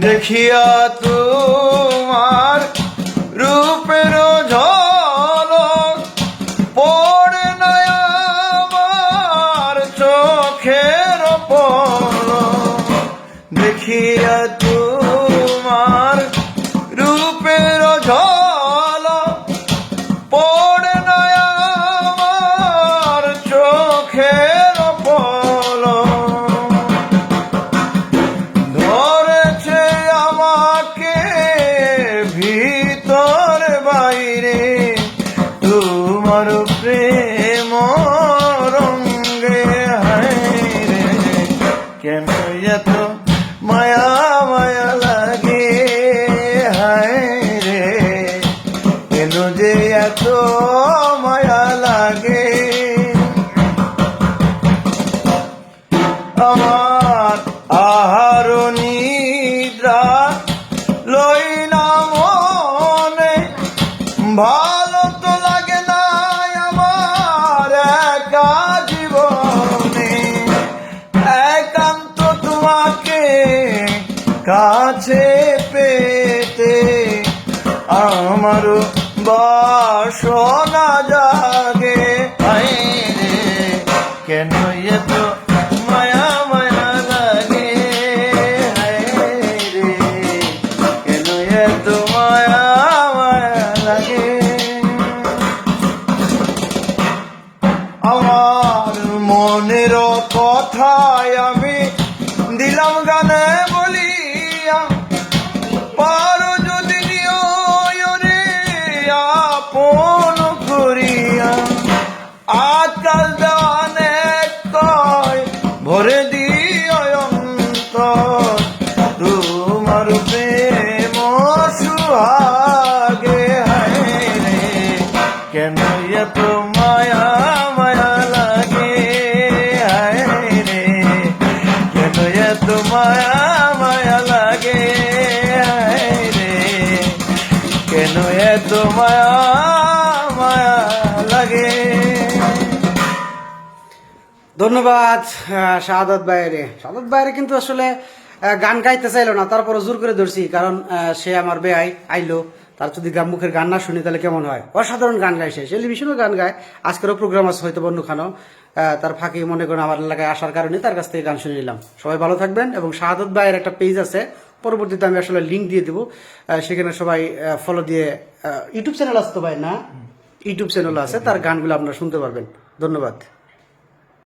দেখিয়া তোমার রূপের ঝলক পড়ে না আমার চোখের পলক। দেখিয়া তোমার রূপের ঝলক পড়ে না আমার চোখের পলক। ধরেছে আমাকে ভিতর বাইরে তোমার প্রেম রঙ্গে। হায়রে কেন এত মায়া মায়া লাগে, হায়রে কেন যে এত মায়া লাগে। আমার আহার নিদ্রা লই না মনে, ভালো তো লাগে না আমার একা জীবনে। একান্ত তোমাকে কাছে পেতে আমারও বাসনা জাগে। হায়রে কেন এত মায়া মায়া লাগে, হায়রে কেন এত মায়া মায়া লাগে। আমার মনের কথায় আমি দিলাম গানে বলিয়া, পারো যদি নিও রে আপন করিয়া। আজকাল জানে কয় ভরে দিও অন্তর তোমার প্রেম সুহাগে। হায়রে কেন এত মায়া মায়া লাগে, হায়রে কেন এত মায়া মায়া লাগে, হায়রে কেন এত মায়া মায়া লাগে। ধন্যবাদ শাহাদাত ভাইরে। শাহাদাত ভাইরে কিন্তু আসলে গান গাইতে চাইলো না, তারপরে জোর করে ধরছি, কারণ সে আমার বেআই আইলো, তার যদি মুখের গান না শুনি তাহলে কেমন হয়। অসাধারণ গান গায়, সে টেলিভিশনও গান গায়, আজকেরও প্রোগ্রাম আছে হয়তো বন্যখানো। তার ফাঁকি মনে করেন আমার এলাকায় আসার কারণে তার কাছ থেকে গান শুনে নিলাম। সবাই ভালো থাকবেন। এবং শাহাদাত ভাইয়ের একটা পেজ আছে, পরবর্তীতে আমি আসলে লিঙ্ক দিয়ে দেবো, সেখানে সবাই ফলো দিয়ে। ইউটিউব চ্যানেল আছে তো ভাই না? ইউটিউব চ্যানেল আছে, তার গানগুলো আপনারা শুনতে পারবেন। ধন্যবাদ।